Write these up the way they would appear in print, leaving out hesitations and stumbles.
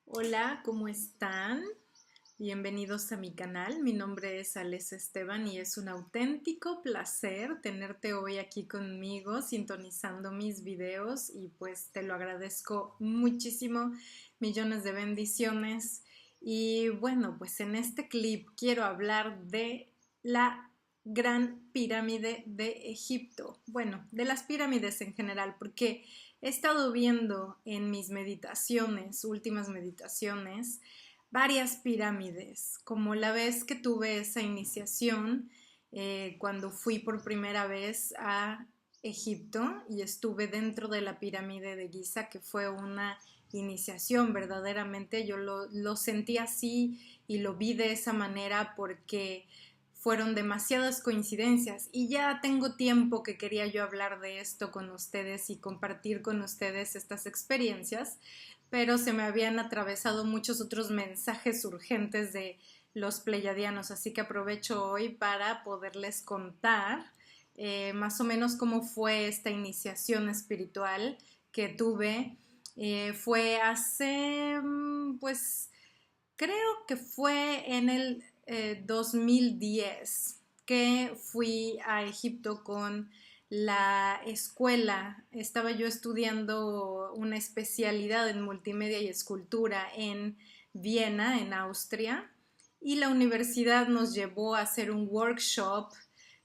Hola, ¿cómo están? Bienvenidos a mi canal. Mi nombre es Ales Esteban y es un auténtico placer tenerte hoy aquí conmigo sintonizando mis videos y pues te lo agradezco muchísimo, millones de bendiciones. Y bueno, pues en este clip quiero hablar de la Gran Pirámide de Egipto. Bueno, de las pirámides en general, porque he estado viendo en mis meditaciones, últimas meditaciones, varias pirámides, como la vez que tuve esa iniciación cuando fui por primera vez a Egipto y estuve dentro de la pirámide de Giza, que fue una iniciación verdaderamente. Yo lo sentí así y lo vi de esa manera porque fueron demasiadas coincidencias y ya tengo tiempo que quería yo hablar de esto con ustedes y compartir con ustedes estas experiencias, pero se me habían atravesado muchos otros mensajes urgentes de los pleyadianos, así que aprovecho hoy para poderles contar más o menos cómo fue esta iniciación espiritual que tuve. Fue hace, pues, creo que fue en el 2010 que fui a Egipto con la escuela. Estaba yo estudiando una especialidad en multimedia y escultura en Viena, en Austria, y la universidad nos llevó a hacer un workshop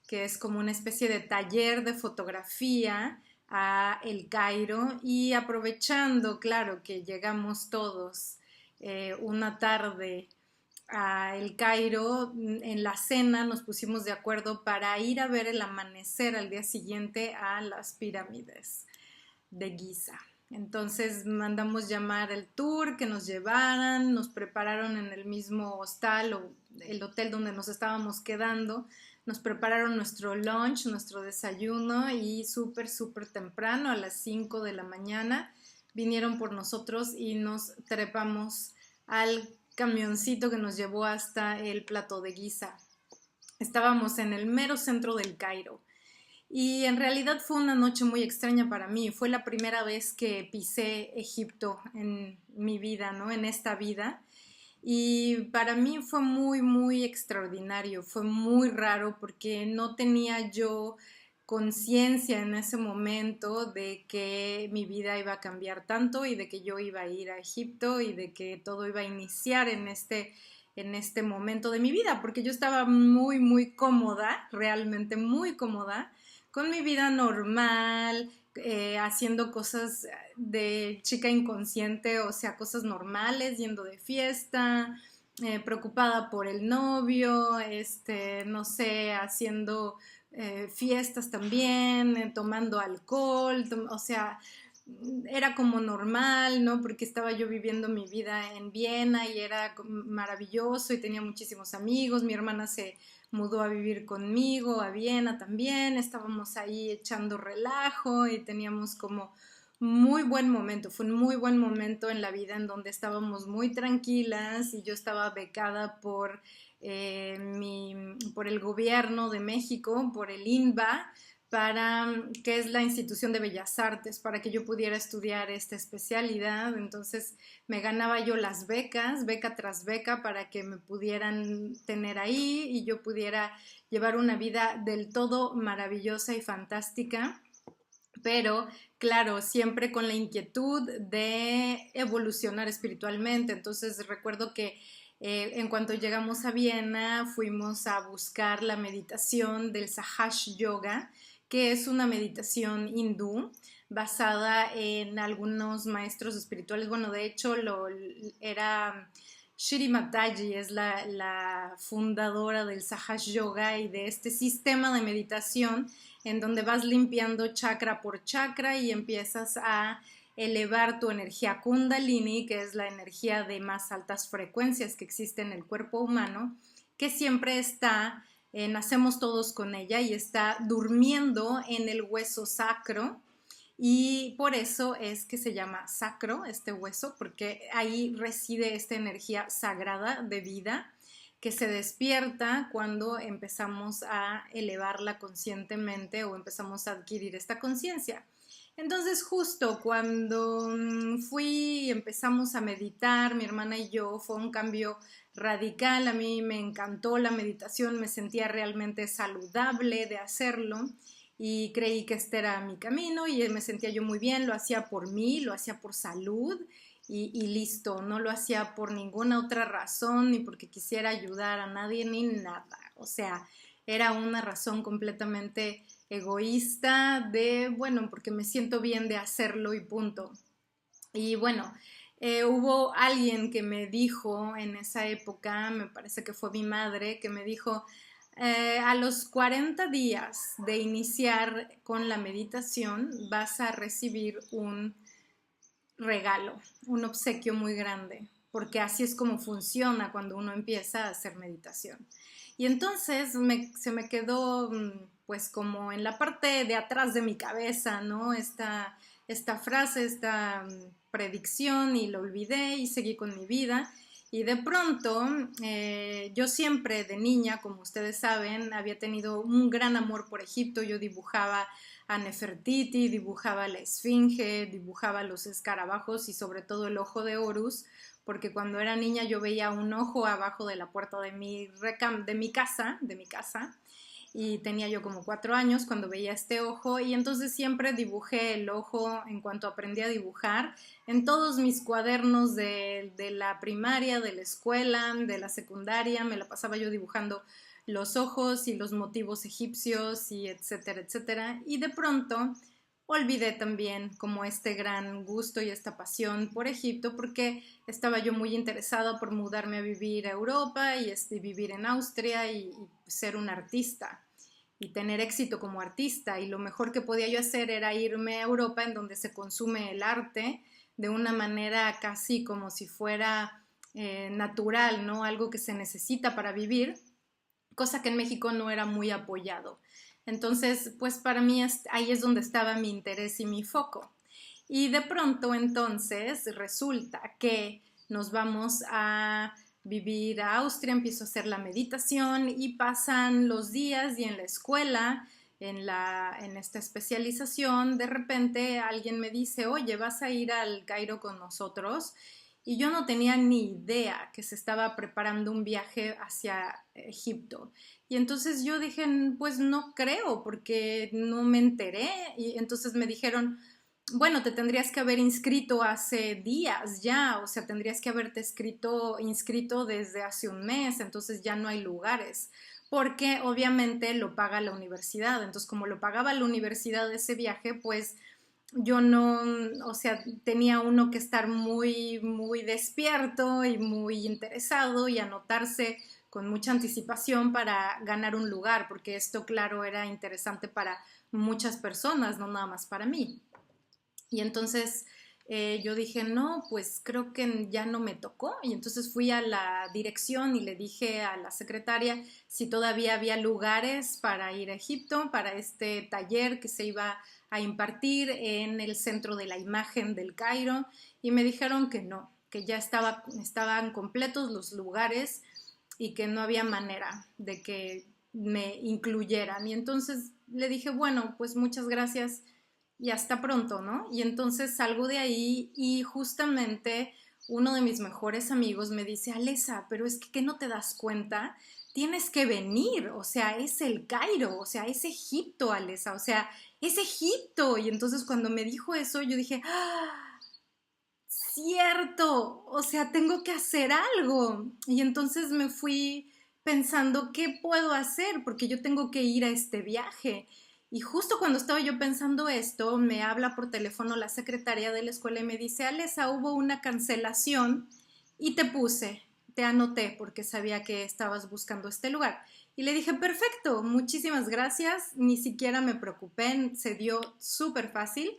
que es como una especie de taller de fotografía a El Cairo, y aprovechando, claro, que llegamos todos una tarde a El Cairo, en la cena nos pusimos de acuerdo para ir a ver el amanecer al día siguiente a las pirámides de Giza. Entonces mandamos llamar el tour, que nos llevaran, nos prepararon en el mismo hostal o el hotel donde nos estábamos quedando, nos prepararon nuestro lunch, nuestro desayuno, y súper temprano, a las 5 de la mañana, vinieron por nosotros y nos trepamos al camioncito que nos llevó hasta el Plato de Giza. Estábamos en el mero centro del Cairo. Y en realidad fue una noche muy extraña para mí. Fue la primera vez que pisé Egipto en mi vida, ¿no? En esta vida. Y para mí fue muy extraordinario. Fue muy raro porque no tenía yo conciencia en ese momento de que mi vida iba a cambiar tanto y de que yo iba a ir a Egipto y de que todo iba a iniciar en este momento de mi vida, porque yo estaba muy cómoda, realmente muy cómoda, con mi vida normal, haciendo cosas de chica inconsciente, o sea, cosas normales, yendo de fiesta, preocupada por el novio, no sé, haciendo fiestas también, tomando alcohol, o sea, era como normal, ¿no? Porque estaba yo viviendo mi vida en Viena y era maravilloso y tenía muchísimos amigos. Mi hermana se mudó a vivir conmigo a Viena también, estábamos ahí echando relajo y teníamos como muy buen momento. Fue un muy buen momento en la vida en donde estábamos muy tranquilas y yo estaba becada por el gobierno de México, por el INBA, que es la Institución de Bellas Artes, para que yo pudiera estudiar esta especialidad. Entonces me ganaba yo las becas, beca tras beca, para que me pudieran tener ahí y yo pudiera llevar una vida del todo maravillosa y fantástica, pero claro, siempre con la inquietud de evolucionar espiritualmente. Entonces recuerdo que en cuanto llegamos a Viena fuimos a buscar la meditación del Sahaja Yoga, que es una meditación hindú basada en algunos maestros espirituales. Bueno, de hecho era Shri Mataji, es la fundadora del Sahaja Yoga y de este sistema de meditación en donde vas limpiando chakra por chakra y empiezas a elevar tu energía Kundalini, que es la energía de más altas frecuencias que existe en el cuerpo humano, que siempre está, nacemos todos con ella y está durmiendo en el hueso sacro. Y por eso es que se llama sacro este hueso, porque ahí reside esta energía sagrada de vida que se despierta cuando empezamos a elevarla conscientemente o empezamos a adquirir esta conciencia. Entonces justo cuando fui y empezamos a meditar, mi hermana y yo, fue un cambio radical. A mí me encantó la meditación, me sentía realmente saludable de hacerlo y creí que este era mi camino y me sentía yo muy bien, lo hacía por mí, lo hacía por salud y listo, no lo hacía por ninguna otra razón ni porque quisiera ayudar a nadie ni nada. O sea, era una razón completamente egoísta de, bueno, porque me siento bien de hacerlo y punto. Y bueno, hubo alguien que me dijo en esa época, me parece que fue mi madre, que me dijo, a los 40 días de iniciar con la meditación vas a recibir un regalo, un obsequio muy grande, porque así es como funciona cuando uno empieza a hacer meditación. Y entonces se me quedó pues como en la parte de atrás de mi cabeza, ¿no? Esta frase, esta predicción y lo olvidé y seguí con mi vida. Y de pronto, yo siempre de niña, como ustedes saben, había tenido un gran amor por Egipto. Yo dibujaba a Nefertiti, dibujaba la Esfinge, dibujaba los escarabajos y sobre todo el ojo de Horus, porque cuando era niña yo veía un ojo abajo de la puerta de mi casa, y tenía yo como 4 años cuando veía este ojo y entonces siempre dibujé el ojo en cuanto aprendí a dibujar en todos mis cuadernos de la primaria, de la escuela, de la secundaria, me la pasaba yo dibujando los ojos y los motivos egipcios y etcétera, etcétera. Y de pronto olvidé también como este gran gusto y esta pasión por Egipto porque estaba yo muy interesada por mudarme a vivir a Europa y vivir en Austria y ser un artista y tener éxito como artista y lo mejor que podía yo hacer era irme a Europa en donde se consume el arte de una manera casi como si fuera natural, ¿no? Algo que se necesita para vivir, cosa que en México no era muy apoyado. Entonces, pues para mí ahí es donde estaba mi interés y mi foco. Y de pronto entonces resulta que nos vamos a vivir a Austria, empiezo a hacer la meditación y pasan los días y en la escuela, en esta especialización, de repente alguien me dice, oye, ¿vas a ir al Cairo con nosotros? Y yo no tenía ni idea que se estaba preparando un viaje hacia Egipto. Y entonces yo dije, pues no creo, porque no me enteré. Y entonces me dijeron, bueno, te tendrías que haber inscrito hace días ya, o sea, tendrías que haberte inscrito desde hace un mes, entonces ya no hay lugares, porque obviamente lo paga la universidad. Entonces, como lo pagaba la universidad ese viaje, pues yo no, o sea, tenía uno que estar muy, muy despierto y muy interesado y anotarse con mucha anticipación para ganar un lugar, porque esto, claro, era interesante para muchas personas, no nada más para mí. Y entonces yo dije, no, pues creo que ya no me tocó. Y entonces fui a la dirección y le dije a la secretaria si todavía había lugares para ir a Egipto, para este taller que se iba a impartir en el centro de la imagen del Cairo. Y me dijeron que no, que ya estaban completos los lugares y que no había manera de que me incluyeran. Y entonces le dije, bueno, pues muchas gracias y hasta pronto, ¿no? Y entonces salgo de ahí y justamente uno de mis mejores amigos me dice, Alesa, pero es que no te das cuenta, tienes que venir, o sea, es el Cairo, o sea, es Egipto, Alesa, o sea, es Egipto. Y entonces cuando me dijo eso, yo dije, ¡ah! Cierto, o sea, tengo que hacer algo. Y entonces me fui pensando, ¿qué puedo hacer? Porque yo tengo que ir a este viaje. Y justo cuando estaba yo pensando esto, me habla por teléfono la secretaria de la escuela y me dice, Alesa, hubo una cancelación y te anoté porque sabía que estabas buscando este lugar. Y le dije, perfecto, muchísimas gracias, ni siquiera me preocupé, se dio súper fácil.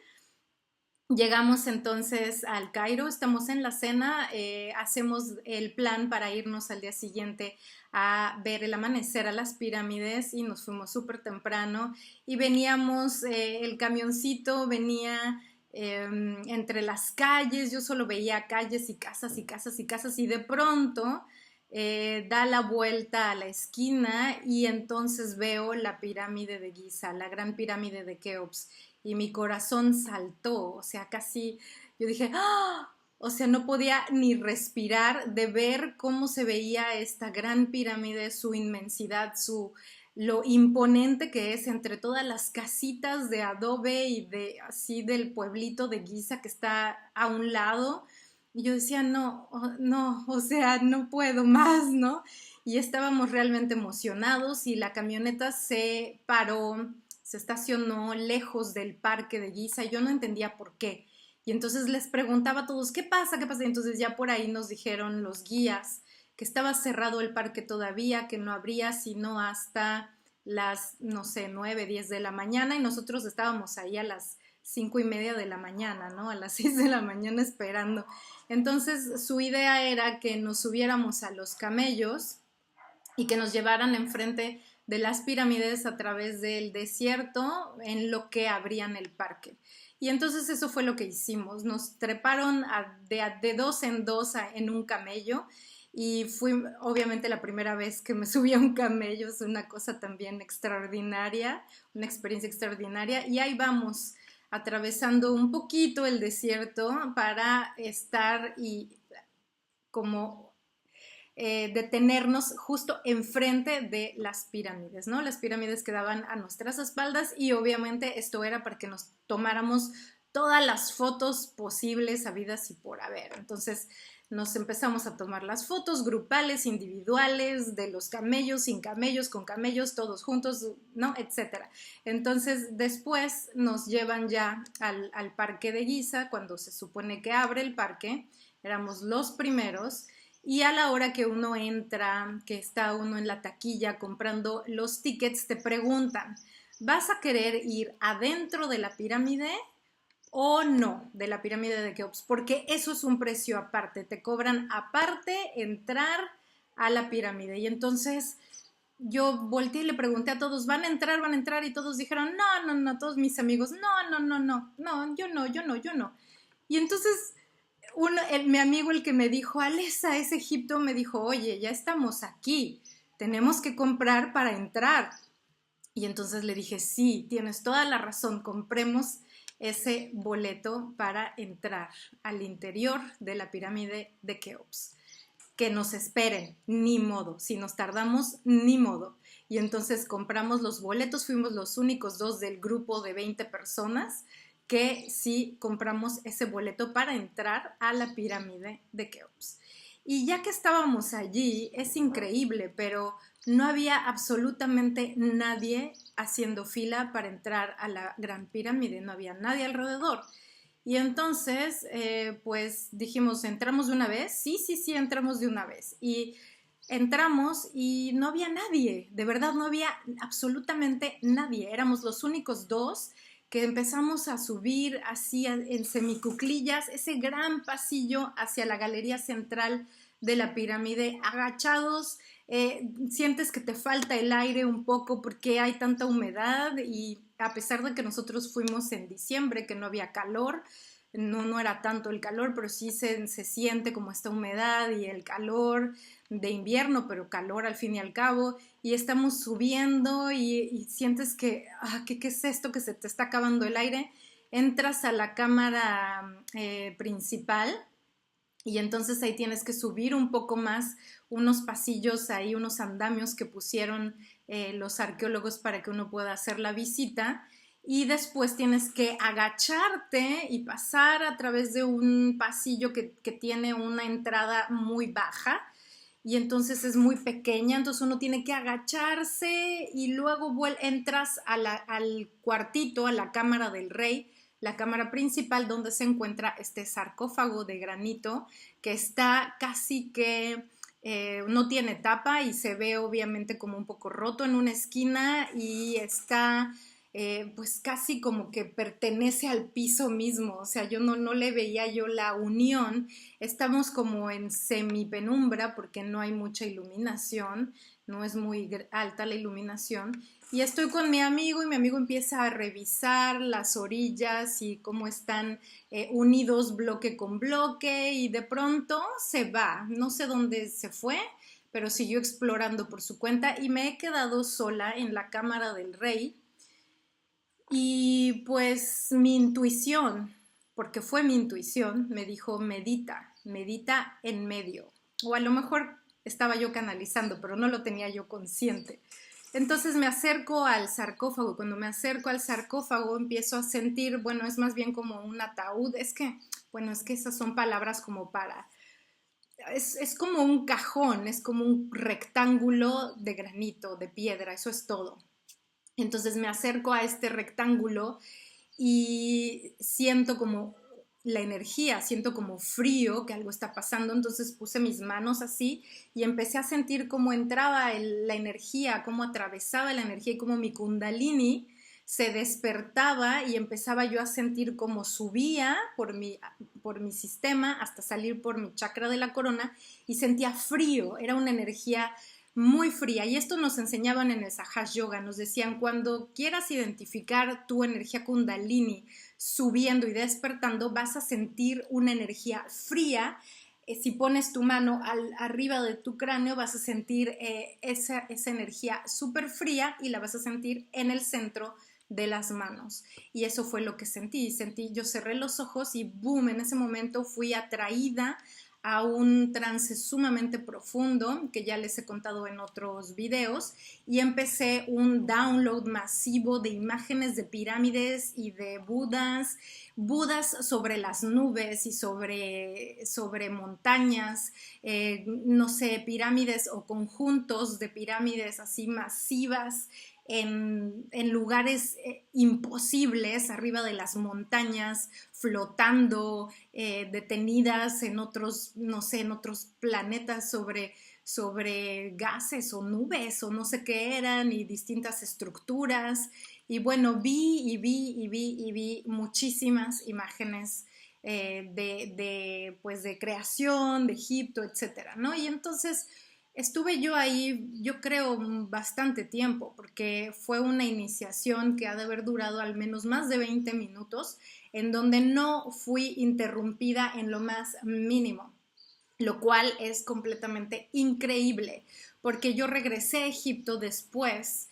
Llegamos entonces al Cairo, estamos en la cena, hacemos el plan para irnos al día siguiente a ver el amanecer a las pirámides y nos fuimos súper temprano y veníamos, el camioncito venía entre las calles, yo solo veía calles y casas y casas y casas y de pronto da la vuelta a la esquina y entonces veo la pirámide de Giza, la gran pirámide de Keops y mi corazón saltó, o sea, casi yo dije, ¡ah! O sea, no podía ni respirar de ver cómo se veía esta gran pirámide, su inmensidad, lo imponente que es entre todas las casitas de adobe y de así del pueblito de Giza que está a un lado. Y yo decía, no, no, o sea, no puedo más, ¿no? Y estábamos realmente emocionados y la camioneta se paró, se estacionó lejos del parque de Giza y yo no entendía por qué. Y entonces les preguntaba a todos, ¿qué pasa? ¿Qué pasa? Y entonces ya por ahí nos dijeron los guías que estaba cerrado el parque todavía, que no abría sino hasta las, no sé, 9, 10 de la mañana y nosotros estábamos ahí a las 5:30 de la mañana, ¿no? A las 6 de la mañana esperando. Entonces su idea era que nos subiéramos a los camellos y que nos llevaran enfrente de las pirámides a través del desierto en lo que abrían el parque. Y entonces eso fue lo que hicimos. Nos treparon de dos en dos en un camello y fue obviamente la primera vez que me subí a un camello. Es una cosa también extraordinaria, una experiencia extraordinaria. Y ahí vamos, atravesando un poquito el desierto para estar y como detenernos justo enfrente de las pirámides, ¿no? Las pirámides quedaban a nuestras espaldas y obviamente esto era para que nos tomáramos todas las fotos posibles, habidas y por haber. Entonces nos empezamos a tomar las fotos grupales, individuales, de los camellos, sin camellos, con camellos, todos juntos, ¿no? Etcétera. Entonces después nos llevan ya al parque de Giza, cuando se supone que abre el parque, éramos los primeros. Y a la hora que uno entra, que está uno en la taquilla comprando los tickets, te preguntan, ¿vas a querer ir adentro de la pirámide o no de la pirámide de Keops? Porque eso es un precio aparte, te cobran aparte entrar a la pirámide. Y entonces yo volteé y le pregunté a todos, ¿van a entrar? ¿Van a entrar? Y todos dijeron, no, no, no, todos mis amigos, no, no, no, no, no, yo no, yo no, yo no. Y entonces mi amigo el que me dijo, Alesa, es Egipto, me dijo, oye, ya estamos aquí, tenemos que comprar para entrar. Y entonces le dije, sí, tienes toda la razón, compremos ese boleto para entrar al interior de la pirámide de Keops. Que nos esperen, ni modo, si nos tardamos, ni modo. Y entonces compramos los boletos, fuimos los únicos dos del grupo de 20 personas que sí compramos ese boleto para entrar a la pirámide de Keops. Y ya que estábamos allí, es increíble, pero no había absolutamente nadie haciendo fila para entrar a la Gran Pirámide, no había nadie alrededor. Y entonces, pues dijimos, ¿entramos de una vez? Sí, sí, sí, entramos de una vez. Y entramos y no había nadie, de verdad no había absolutamente nadie. Éramos los únicos dos que empezamos a subir así en semicuclillas ese gran pasillo hacia la galería central de la pirámide, agachados, sientes que te falta el aire un poco porque hay tanta humedad y a pesar de que nosotros fuimos en diciembre, que no había calor, no era tanto el calor, pero sí se siente como esta humedad y el calor de invierno, pero calor al fin y al cabo, y estamos subiendo y sientes que, ¿qué es esto? Que se te está acabando el aire. Entras a la cámara principal y entonces ahí tienes que subir un poco más unos pasillos ahí, unos andamios que pusieron los arqueólogos para que uno pueda hacer la visita y después tienes que agacharte y pasar a través de un pasillo que tiene una entrada muy baja y entonces es muy pequeña, entonces uno tiene que agacharse y luego entras al cuartito, a la cámara del rey, la cámara principal donde se encuentra este sarcófago de granito que está casi que no tiene tapa y se ve obviamente como un poco roto en una esquina y está pues casi como que pertenece al piso mismo, o sea, yo no le veía yo la unión, estamos como en semipenumbra porque no hay mucha iluminación, no es muy alta la iluminación, y estoy con mi amigo y mi amigo empieza a revisar las orillas y cómo están unidos bloque con bloque y de pronto se va, no sé dónde se fue, pero siguió explorando por su cuenta y me he quedado sola en la cámara del rey Y pues mi intuición, porque fue mi intuición, me dijo, medita, medita en medio. O a lo mejor estaba yo canalizando, pero no lo tenía yo consciente. Entonces me acerco al sarcófago. Cuando me acerco al sarcófago empiezo a sentir, bueno, es más bien como un ataúd. Bueno, es que esas son palabras como para... Es como un cajón, es como un rectángulo de granito, de piedra, eso es todo. Entonces me acerco a este rectángulo y siento como la energía, siento como frío, que algo está pasando, entonces puse mis manos así y empecé a sentir cómo entraba la energía, cómo atravesaba la energía y cómo mi kundalini se despertaba y empezaba yo a sentir cómo subía por mi sistema hasta salir por mi chakra de la corona y sentía frío, era una energía muy fría. Y esto nos enseñaban en el Sahaja Yoga, nos decían, cuando quieras identificar tu energía kundalini subiendo y despertando, vas a sentir una energía fría. Si pones tu mano arriba de tu cráneo, vas a sentir esa energía súper fría y la vas a sentir en el centro de las manos. Y eso fue lo que sentí. Yo cerré los ojos y boom, en ese momento fui atraída a un trance sumamente profundo que ya les he contado en otros videos y empecé un download masivo de imágenes de pirámides y de budas sobre las nubes y sobre montañas, no sé, pirámides o conjuntos de pirámides así masivas en lugares imposibles, arriba de las montañas, flotando, detenidas en otros, no sé, en otros planetas sobre gases o nubes o no sé qué eran y distintas estructuras. Y bueno, vi muchísimas imágenes pues de creación, de Egipto, etcétera, ¿no? Y entonces estuve yo ahí, yo creo, bastante tiempo, porque fue una iniciación que ha de haber durado al menos más de 20 minutos, en donde no fui interrumpida en lo más mínimo, lo cual es completamente increíble, porque yo regresé a Egipto después,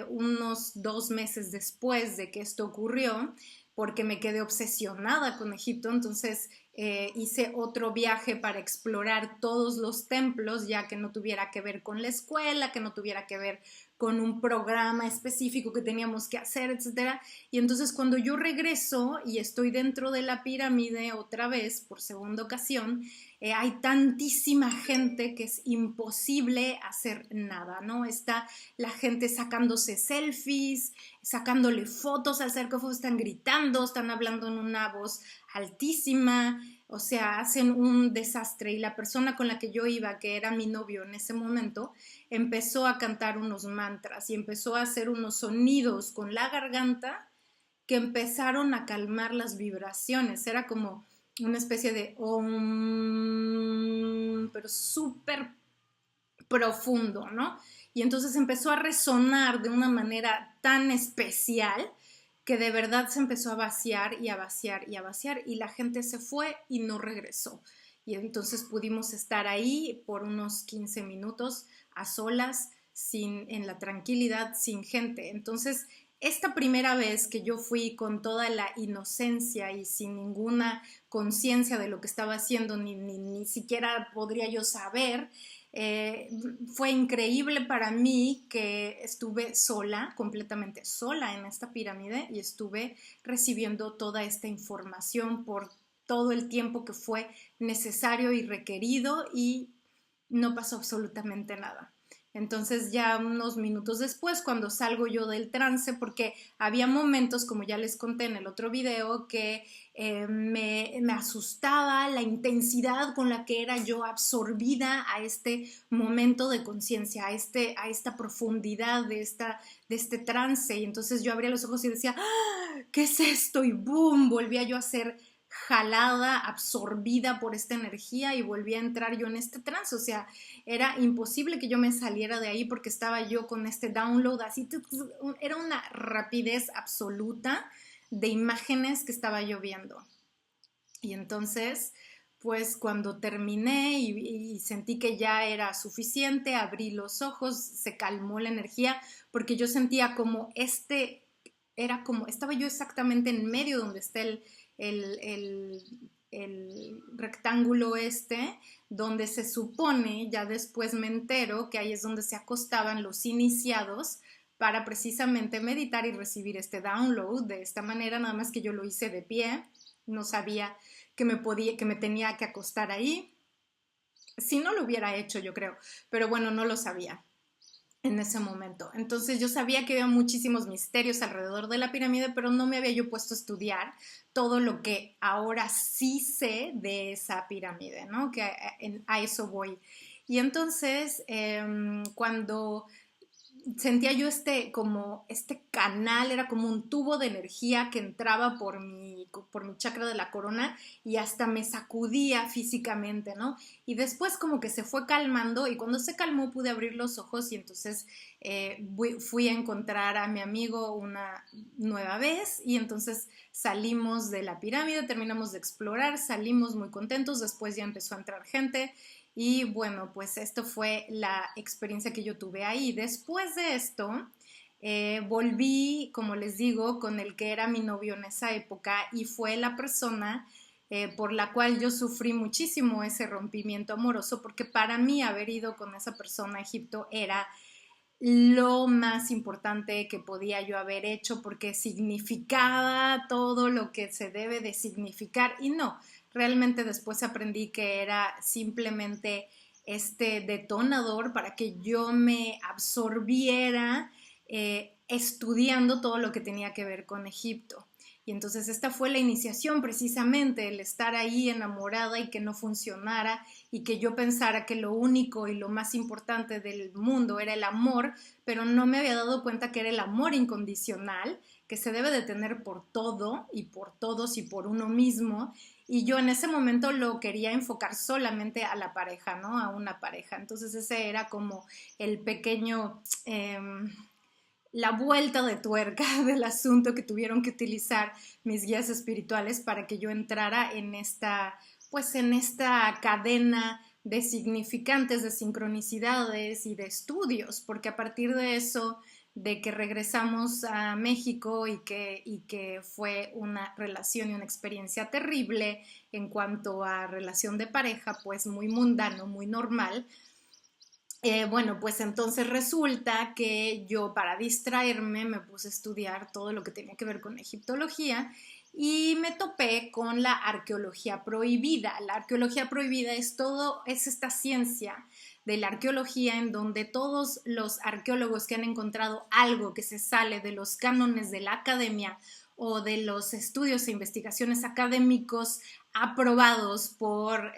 unos 2 meses después de que esto ocurrió, porque me quedé obsesionada con Egipto, entonces hice otro viaje para explorar todos los templos, ya que no tuviera que ver con la escuela, que no tuviera que ver con un programa específico que teníamos que hacer, etcétera. Y entonces cuando yo regreso y estoy dentro de la pirámide otra vez, por segunda ocasión, hay tantísima gente que es imposible hacer nada, ¿no? Está la gente sacándose selfies, sacándole fotos al sarcófago, están gritando, están hablando en una voz altísima, o sea, hacen un desastre. Y la persona con la que yo iba, que era mi novio en ese momento, empezó a cantar unos mantras y empezó a hacer unos sonidos con la garganta que empezaron a calmar las vibraciones. Era como una especie de pero súper profundo, ¿no? Y entonces empezó a resonar de una manera tan especial que de verdad se empezó a vaciar y a vaciar y a vaciar y la gente se fue y no regresó. Y entonces pudimos estar ahí por unos 15 minutos a solas, en la tranquilidad, sin gente. Entonces, esta primera vez que yo fui con toda la inocencia y sin ninguna conciencia de lo que estaba haciendo, ni siquiera podría yo saber, eh, fue increíble para mí que estuve sola, completamente sola en esta pirámide y estuve recibiendo toda esta información por todo el tiempo que fue necesario y requerido y no pasó absolutamente nada. Entonces ya unos minutos después, cuando salgo yo del trance, porque había momentos, como ya les conté en el otro video, que me asustaba la intensidad con la que era yo absorbida a este momento de conciencia, a esta profundidad de este trance. Y entonces yo abría los ojos y decía, ¡ah! ¿Qué es esto? Y boom, volvía yo a ser jalada, absorbida por esta energía y volví a entrar yo en este trance, o sea, era imposible que yo me saliera de ahí porque estaba yo con este download así, era una rapidez absoluta de imágenes que estaba yo viendo. Y entonces, pues cuando terminé y sentí que ya era suficiente, abrí los ojos, se calmó la energía porque yo sentía como estaba yo exactamente en medio donde está el, el, el rectángulo donde se supone, ya después me entero que ahí es donde se acostaban los iniciados para precisamente meditar y recibir este download de esta manera, nada más que yo lo hice de pie, no sabía que me tenía que acostar ahí. Si no lo hubiera hecho, yo creo, pero bueno, no lo sabía en ese momento. Entonces yo sabía que había muchísimos misterios alrededor de la pirámide, pero no me había yo puesto a estudiar todo lo que ahora sí sé de esa pirámide, ¿no? Que a eso voy. Y entonces, cuando sentía yo como este canal, era como un tubo de energía que entraba por mi chakra de la corona y hasta me sacudía físicamente, ¿no? Y después como que se fue calmando y cuando se calmó pude abrir los ojos y entonces fui a encontrar a mi amigo una nueva vez y entonces salimos de la pirámide, terminamos de explorar, salimos muy contentos, después ya empezó a entrar gente y bueno, pues esto fue la experiencia que yo tuve ahí. Después de esto, volví, como les digo, con el que era mi novio en esa época y fue la persona por la cual yo sufrí muchísimo ese rompimiento amoroso, porque para mí haber ido con esa persona a Egipto era lo más importante que podía yo haber hecho porque significaba todo lo que se debe de significar y no, realmente después aprendí que era simplemente este detonador para que yo me absorbiera estudiando todo lo que tenía que ver con Egipto. Y entonces esta fue la iniciación precisamente, el estar ahí enamorada y que no funcionara y que yo pensara que lo único y lo más importante del mundo era el amor, pero no me había dado cuenta que era el amor incondicional, que se debe de tener por todo y por todos y por uno mismo. Y yo en ese momento lo quería enfocar solamente a la pareja, ¿no? A una pareja. Entonces ese era como el pequeño... la vuelta de tuerca del asunto que tuvieron que utilizar mis guías espirituales para que yo entrara en pues en esta cadena de significantes, de sincronicidades y de estudios, porque a partir de eso, de que regresamos a México y que fue una relación y una experiencia terrible en cuanto a relación de pareja, pues muy mundano, muy normal, bueno, pues entonces resulta que yo para distraerme me puse a estudiar todo lo que tenía que ver con egiptología y me topé con la arqueología prohibida. La arqueología prohibida es esta ciencia de la arqueología en donde todos los arqueólogos que han encontrado algo que se sale de los cánones de la academia o de los estudios e investigaciones académicos aprobados por,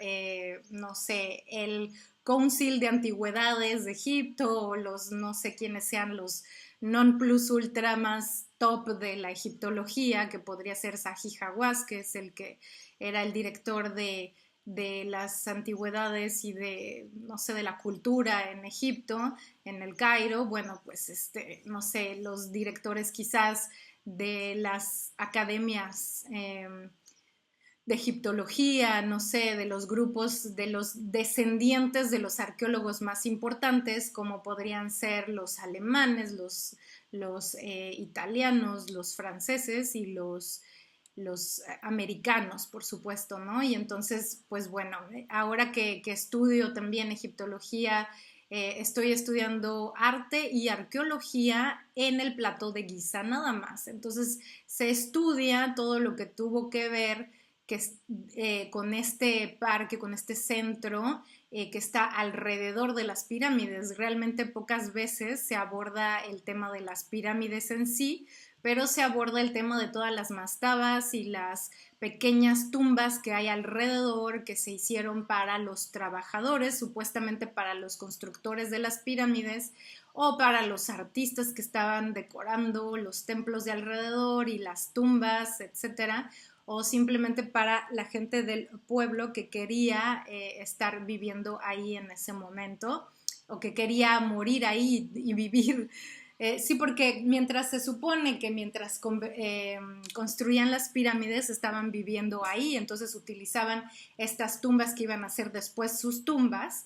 no sé, el Council de Antigüedades de Egipto o los no sé quiénes sean los non plus ultra más top de la egiptología, que podría ser Zahi Hawass, que es el que era el director de las antigüedades y de, no sé, de la cultura en Egipto, en el Cairo, bueno, pues no sé, los directores quizás de las academias de egiptología, no sé, de los grupos, de los descendientes de los arqueólogos más importantes, como podrían ser los alemanes, los italianos, los franceses y los americanos, por supuesto, ¿no? Y entonces, pues bueno, ahora que estudio también egiptología, estoy estudiando arte y arqueología en el plató de Giza nada más. Entonces se estudia todo lo que tuvo que ver que, con este parque, con este centro que está alrededor de las pirámides. Realmente pocas veces se aborda el tema de las pirámides en sí, pero se aborda el tema de todas las mastabas y las pequeñas tumbas que hay alrededor que se hicieron para los trabajadores, supuestamente para los constructores de las pirámides o para los artistas que estaban decorando los templos de alrededor y las tumbas, etcétera, o simplemente para la gente del pueblo que quería estar viviendo ahí en ese momento o que quería morir ahí y vivir. Sí, porque mientras se supone que mientras construían las pirámides estaban viviendo ahí, entonces utilizaban estas tumbas que iban a ser después sus tumbas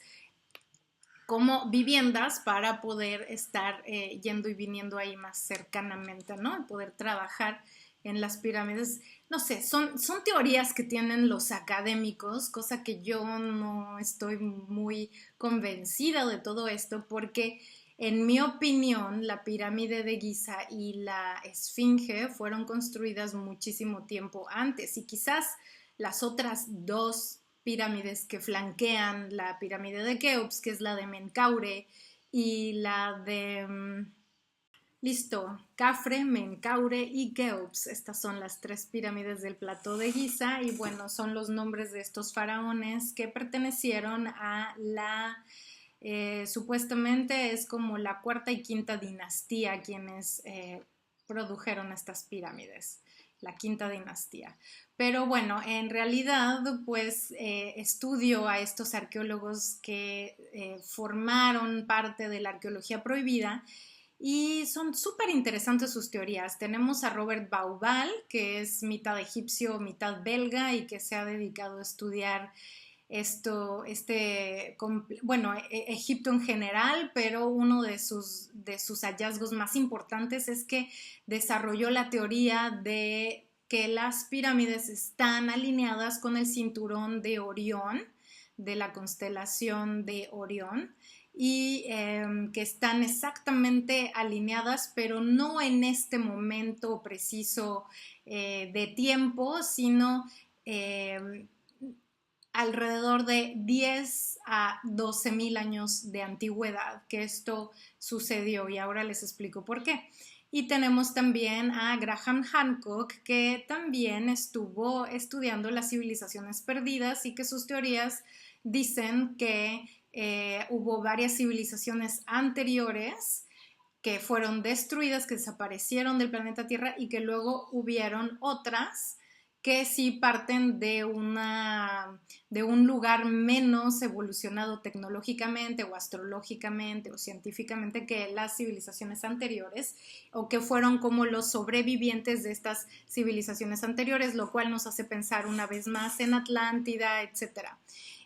como viviendas para poder estar yendo y viniendo ahí más cercanamente, ¿no? Y poder trabajar en las pirámides. No sé, son teorías que tienen los académicos, cosa que yo no estoy muy convencida de todo esto, porque en mi opinión la pirámide de Giza y la Esfinge fueron construidas muchísimo tiempo antes, y quizás las otras dos pirámides que flanquean la pirámide de Keops, que es la de Menkaure y la de listo, Khafre, Menkaure y Keops. Estas son las tres pirámides del Plató de Giza y bueno, son los nombres de estos faraones que pertenecieron a la, supuestamente es como la cuarta y quinta dinastía quienes produjeron estas pirámides, la quinta dinastía. Pero bueno, en realidad pues estudio a estos arqueólogos que formaron parte de la arqueología prohibida y son súper interesantes sus teorías. Tenemos a Robert Bauval, que es mitad egipcio, mitad belga y que se ha dedicado a estudiar bueno, Egipto en general, pero uno de sus hallazgos más importantes es que desarrolló la teoría de que las pirámides están alineadas con el cinturón de Orión, de la constelación de Orión, y que están exactamente alineadas, pero no en este momento preciso de tiempo, sino alrededor de 10 a 12 mil años de antigüedad que esto sucedió, y ahora les explico por qué. Y tenemos también a Graham Hancock, que también estuvo estudiando las civilizaciones perdidas y que sus teorías dicen que hubo varias civilizaciones anteriores que fueron destruidas, que desaparecieron del planeta Tierra y que luego hubieron otras que sí parten de un lugar menos evolucionado tecnológicamente o astrológicamente o científicamente que las civilizaciones anteriores, o que fueron como los sobrevivientes de estas civilizaciones anteriores, lo cual nos hace pensar una vez más en Atlántida, etcétera.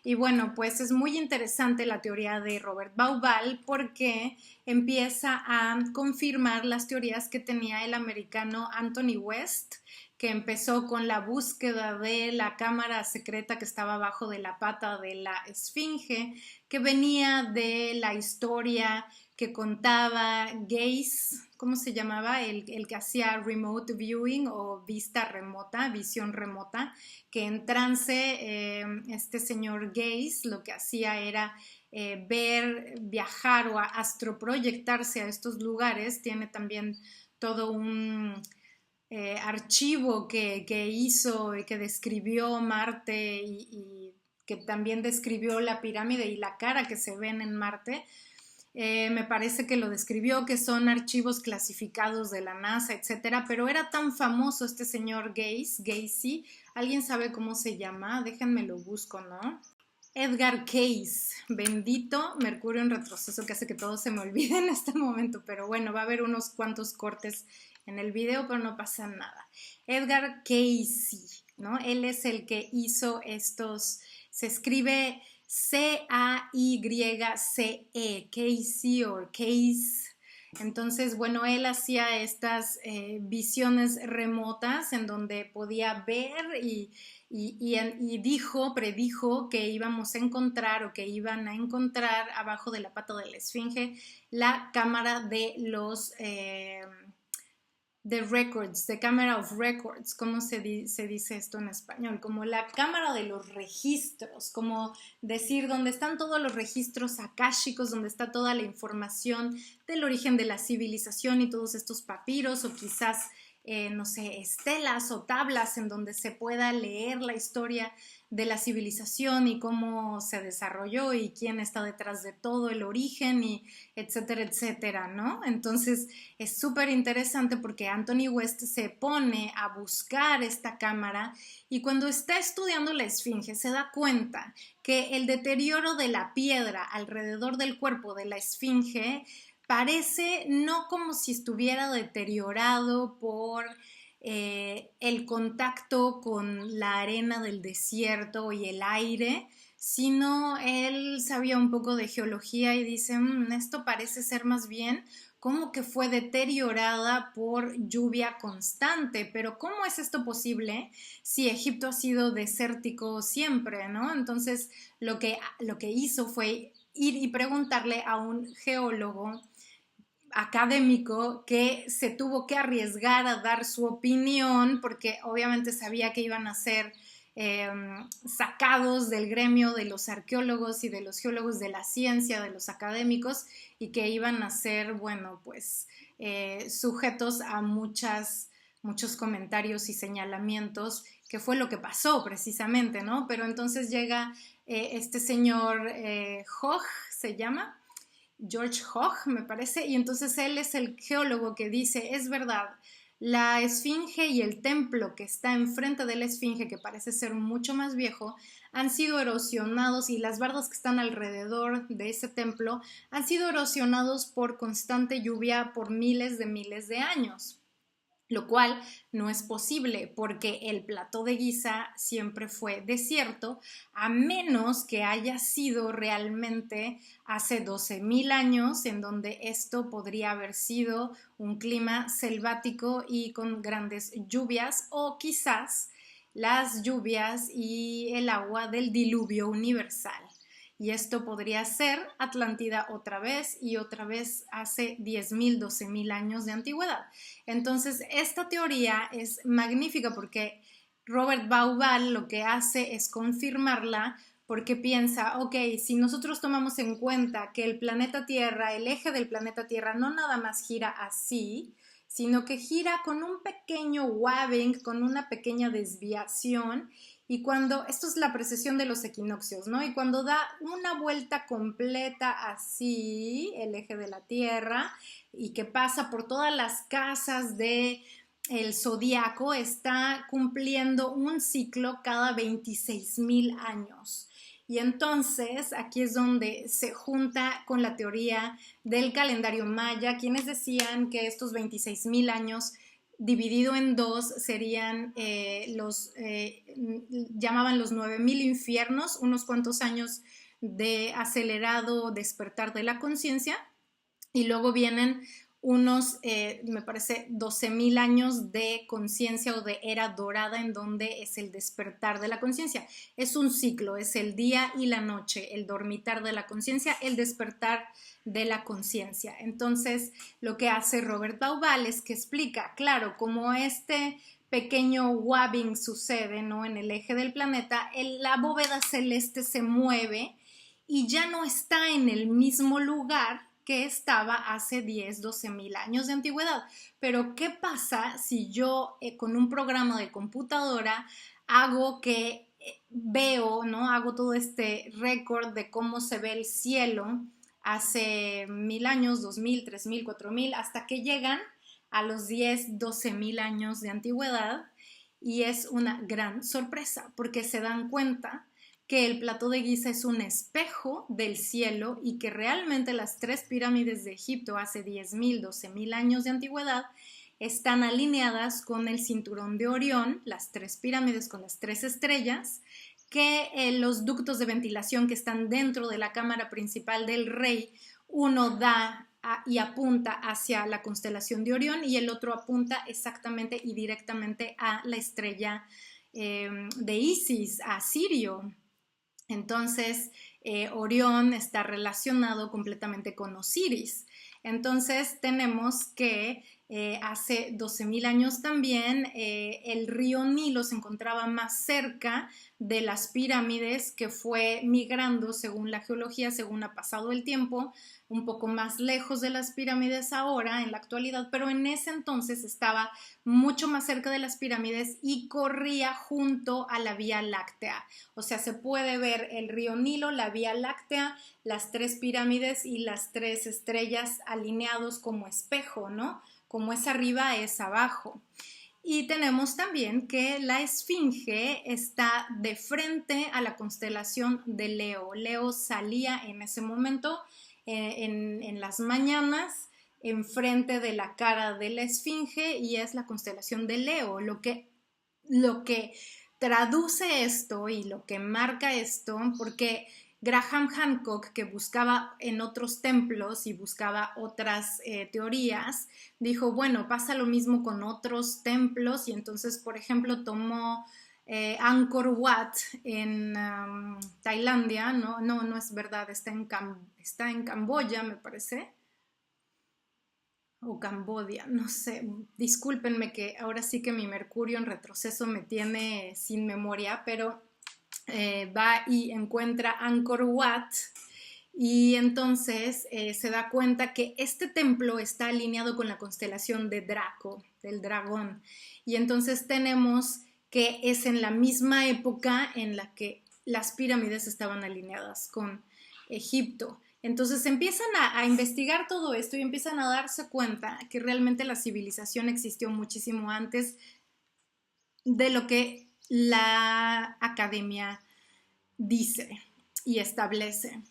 Y bueno, pues es muy interesante la teoría de Robert Bauval porque empieza a confirmar las teorías que tenía el americano Anthony West, que empezó con la búsqueda de la cámara secreta que estaba abajo de la pata de la Esfinge, que venía de la historia que contaba Gaze, ¿cómo se llamaba? El que hacía remote viewing o vista remota, visión remota, que en trance este señor Gaze lo que hacía era ver, viajar o astroproyectarse a estos lugares. Tiene también todo un archivo que hizo y que describió Marte y que también describió la pirámide y la cara que se ven en Marte. Me parece que lo describió, que son archivos clasificados de la NASA, etcétera, pero era tan famoso este señor Gacy, ¿alguien sabe cómo se llama? Déjenme lo busco, ¿no? Edgar Cayce, bendito Mercurio en retroceso, que hace que todo se me olvide en este momento, pero bueno, va a haber unos cuantos cortes en el video, pero no pasa nada. Edgar Cayce, ¿no? Él es el que hizo estos, se escribe C-A-Y-C-E, Cayce o Cayce. Entonces, bueno, él hacía estas visiones remotas en donde podía ver y predijo que íbamos a encontrar o que iban a encontrar abajo de la pata de la Esfinge la cámara de los de records, the camera of records, ¿cómo se dice esto en español? Como la cámara de los registros, como decir donde están todos los registros akáshicos, donde está toda la información del origen de la civilización y todos estos papiros o quizás no sé, estelas o tablas en donde se pueda leer la historia de la civilización y cómo se desarrolló y quién está detrás de todo, el origen y etcétera, etcétera, ¿no? Entonces es súper interesante porque Anthony West se pone a buscar esta cámara y cuando está estudiando la Esfinge se da cuenta que el deterioro de la piedra alrededor del cuerpo de la Esfinge parece no como si estuviera deteriorado por el contacto con la arena del desierto y el aire, sino él sabía un poco de geología y dice, esto parece ser más bien como que fue deteriorada por lluvia constante, pero ¿cómo es esto posible si Egipto ha sido desértico siempre, ¿no? Entonces lo que hizo fue ir y preguntarle a un geólogo académico que se tuvo que arriesgar a dar su opinión porque obviamente sabía que iban a ser eh, sacados del gremio de los arqueólogos y de los geólogos de la ciencia, de los académicos, y que iban a ser, bueno, pues sujetos a muchos comentarios y señalamientos, que fue lo que pasó precisamente, ¿no? Pero entonces llega este señor Hogg, se llama, George Hogg, me parece, y entonces él es el geólogo que dice, es verdad, la esfinge y el templo que está enfrente de la esfinge, que parece ser mucho más viejo, han sido erosionados y las bardas que están alrededor de ese templo han sido erosionados por constante lluvia por miles de años, lo cual no es posible porque el plató de Giza siempre fue desierto, a menos que haya sido realmente hace 12.000 años, en donde esto podría haber sido un clima selvático y con grandes lluvias, o quizás las lluvias y el agua del diluvio universal. Y esto podría ser Atlántida otra vez y otra vez hace 10.000, 12.000 años de antigüedad. Entonces, esta teoría es magnífica porque Robert Bauval lo que hace es confirmarla porque piensa, ok, si nosotros tomamos en cuenta que el planeta Tierra, el eje del planeta Tierra no nada más gira así, sino que gira con un pequeño wabbing, con una pequeña desviación, y cuando, esto es la precesión de los equinoccios, ¿no? Y cuando da una vuelta completa así, el eje de la Tierra, y que pasa por todas las casas de el zodiaco, está cumpliendo un ciclo cada 26.000 años. Y entonces aquí es donde se junta con la teoría del calendario maya, quienes decían que estos 26.000 años dividido en dos serían llamaban los 9.000 infiernos, unos cuantos años de acelerado despertar de la conciencia, y luego vienen unos, me parece, 12.000 años de conciencia o de era dorada, en donde es el despertar de la conciencia. Es un ciclo, es el día y la noche, el dormitar de la conciencia, el despertar de la conciencia. Entonces, lo que hace Robert Bauval es que explica, claro, como este pequeño wabbing sucede, ¿no?, en el eje del planeta, la bóveda celeste se mueve y ya no está en el mismo lugar que estaba hace 10, 12.000 años de antigüedad. Pero ¿qué pasa si yo con un programa de computadora hago que veo, ¿no? Hago todo este récord de cómo se ve el cielo hace 1.000 años, 2.000, 3.000, 4.000, hasta que llegan a los 10, 12.000 años de antigüedad, y es una gran sorpresa porque se dan cuenta que el plató de Giza es un espejo del cielo y que realmente las tres pirámides de Egipto hace 10.000, 12.000 años de antigüedad están alineadas con el cinturón de Orión, las tres pirámides con las tres estrellas, que los ductos de ventilación que están dentro de la cámara principal del rey, uno da y apunta hacia la constelación de Orión y el otro apunta exactamente y directamente a la estrella de Isis, a Sirio. Entonces, Orión está relacionado completamente con Osiris. Entonces, tenemos que hace 12.000 años también el río Nilo se encontraba más cerca de las pirámides, que fue migrando según la geología, según ha pasado el tiempo, un poco más lejos de las pirámides ahora en la actualidad, pero en ese entonces estaba mucho más cerca de las pirámides y corría junto a la Vía Láctea. O sea, se puede ver el río Nilo, la Vía Láctea, las tres pirámides y las tres estrellas alineados como espejo, ¿no? Como es arriba, es abajo. Y tenemos también que la esfinge está de frente a la constelación de Leo. Leo salía en ese momento en las mañanas enfrente de la cara de la esfinge y es la constelación de Leo, lo que traduce esto y lo que marca esto, porque Graham Hancock, que buscaba en otros templos y buscaba otras teorías, dijo, bueno, pasa lo mismo con otros templos y entonces, por ejemplo, tomó Angkor Wat en Tailandia, no es verdad, está en Camboya, me parece, o Cambodia, no sé, discúlpenme que ahora sí que mi mercurio en retroceso me tiene sin memoria, pero va y encuentra Angkor Wat y entonces se da cuenta que este templo está alineado con la constelación de Draco, del dragón, y entonces tenemos que es en la misma época en la que las pirámides estaban alineadas con Egipto. Entonces empiezan a investigar todo esto y empiezan a darse cuenta que realmente la civilización existió muchísimo antes de lo que la academia dice y establece.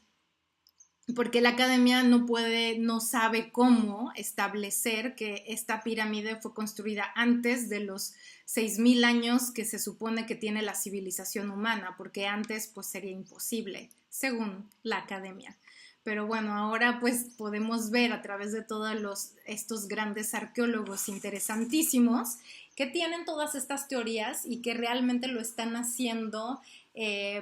Porque la academia no sabe cómo establecer que esta pirámide fue construida antes de los 6.000 años que se supone que tiene la civilización humana, porque antes pues sería imposible, según la academia. Pero bueno, ahora pues podemos ver a través de todos estos grandes arqueólogos interesantísimos que tienen todas estas teorías y que realmente lo están haciendo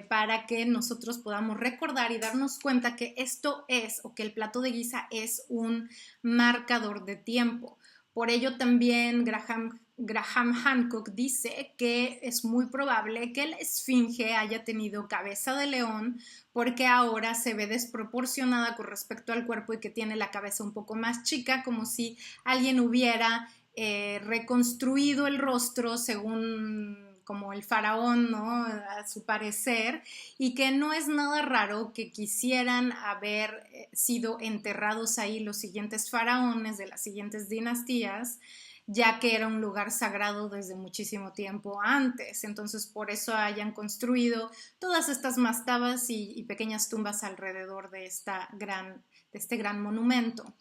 para que nosotros podamos recordar y darnos cuenta que esto es, o que el plato de Giza es un marcador de tiempo. Por ello también Graham Hancock dice que es muy probable que la esfinge haya tenido cabeza de león porque ahora se ve desproporcionada con respecto al cuerpo y que tiene la cabeza un poco más chica, como si alguien hubiera reconstruido el rostro según como el faraón, ¿no? A su parecer, y que no es nada raro que quisieran haber sido enterrados ahí los siguientes faraones de las siguientes dinastías, ya que era un lugar sagrado desde muchísimo tiempo antes. Entonces, por eso hayan construido todas estas mastabas y pequeñas tumbas alrededor de este gran monumento,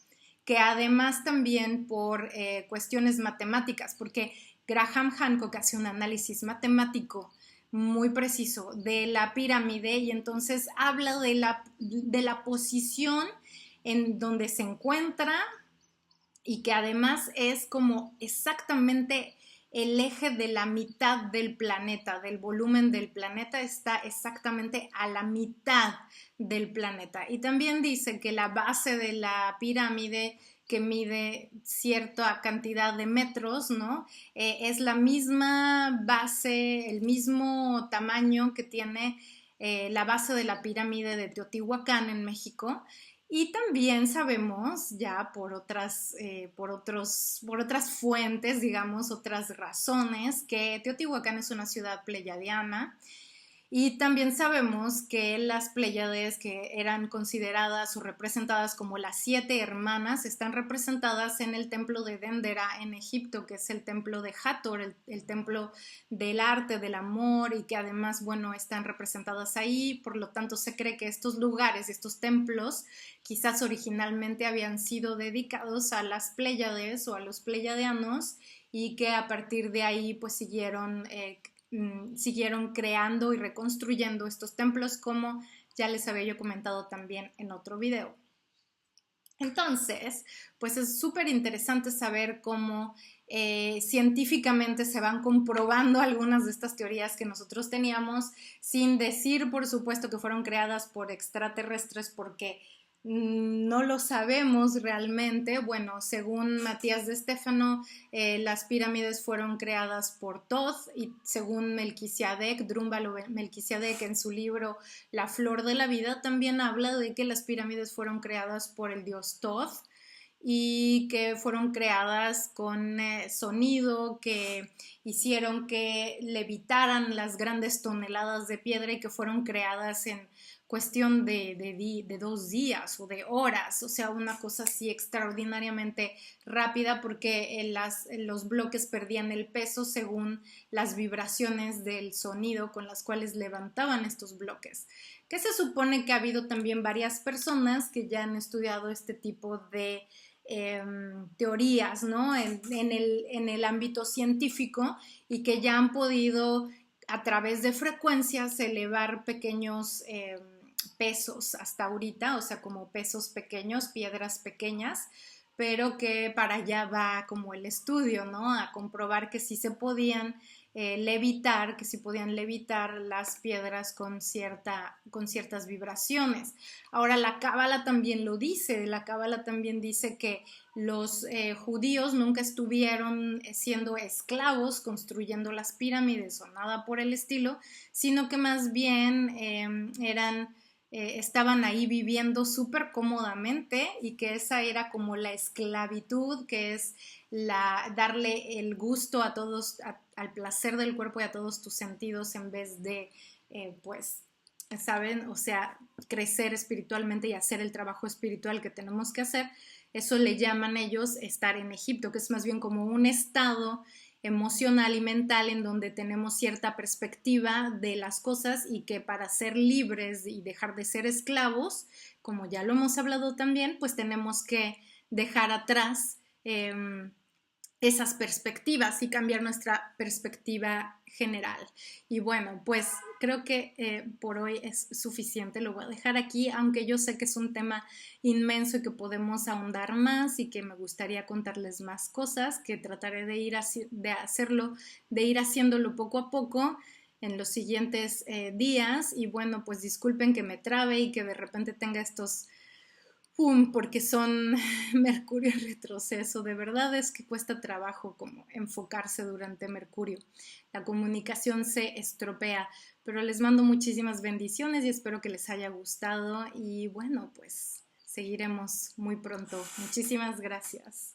que además también por cuestiones matemáticas, porque Graham Hancock hace un análisis matemático muy preciso de la pirámide y entonces habla de la posición en donde se encuentra y que además es como exactamente el eje de la mitad del planeta, del volumen del planeta está exactamente a la mitad del planeta. Y también dice que la base de la pirámide que mide cierta cantidad de metros, ¿no? Es la misma base, el mismo tamaño que tiene la base de la pirámide de Teotihuacán en México. Y también sabemos ya por otras fuentes, digamos, otras razones, que Teotihuacán es una ciudad pleyadiana. Y también sabemos que las Pléyades, que eran consideradas o representadas como las 7 hermanas, están representadas en el templo de Dendera en Egipto, que es el templo de Hathor, el templo del arte, del amor, y que además, bueno, están representadas ahí. Por lo tanto, se cree que estos lugares, estos templos, quizás originalmente habían sido dedicados a las Pléyades o a los pleyadianos, y que a partir de ahí, pues siguieron creando y reconstruyendo estos templos, como ya les había yo comentado también en otro video. Entonces, pues es súper interesante saber cómo científicamente se van comprobando algunas de estas teorías que nosotros teníamos, sin decir, por supuesto, que fueron creadas por extraterrestres, porque no lo sabemos realmente. Bueno, según Matías de Estéfano, las pirámides fueron creadas por Thoth, y según Melquisedec, Drúmbalo Melquisedec, en su libro La Flor de la Vida, también habla de que las pirámides fueron creadas por el dios Thoth y que fueron creadas con sonido, que hicieron que levitaran las grandes toneladas de piedra y que fueron creadas en cuestión de 2 días o de horas, o sea, una cosa así extraordinariamente rápida, porque los bloques perdían el peso según las vibraciones del sonido con las cuales levantaban estos bloques. Que se supone que ha habido también varias personas que ya han estudiado este tipo de teorías, ¿no? en el ámbito científico, y que ya han podido a través de frecuencias elevar pequeños pesos hasta ahorita, o sea, como pesos pequeños, piedras pequeñas, pero que para allá va como el estudio, ¿no? A comprobar que sí se podían levitar, que sí podían levitar las piedras con ciertas vibraciones. Ahora la Cábala también lo dice, la Cábala también dice que los judíos nunca estuvieron siendo esclavos construyendo las pirámides o nada por el estilo, sino que más bien estaban ahí viviendo súper cómodamente y que esa era como la esclavitud, que es darle el gusto a todos, al placer del cuerpo y a todos tus sentidos en vez de, pues, ¿saben? O sea, crecer espiritualmente y hacer el trabajo espiritual que tenemos que hacer. Eso le llaman ellos estar en Egipto, que es más bien como un estado emocional y mental en donde tenemos cierta perspectiva de las cosas y que para ser libres y dejar de ser esclavos, como ya lo hemos hablado también, pues tenemos que dejar atrás esas perspectivas y cambiar nuestra perspectiva general. Y bueno, pues creo que por hoy es suficiente, lo voy a dejar aquí, aunque yo sé que es un tema inmenso y que podemos ahondar más y que me gustaría contarles más cosas, que trataré de ir haciéndolo poco a poco en los siguientes días. Y bueno, pues disculpen que me trabe y que de repente tenga estos porque son Mercurio en retroceso. De verdad es que cuesta trabajo como enfocarse durante Mercurio. La comunicación se estropea, pero les mando muchísimas bendiciones y espero que les haya gustado y bueno, pues seguiremos muy pronto. Muchísimas gracias.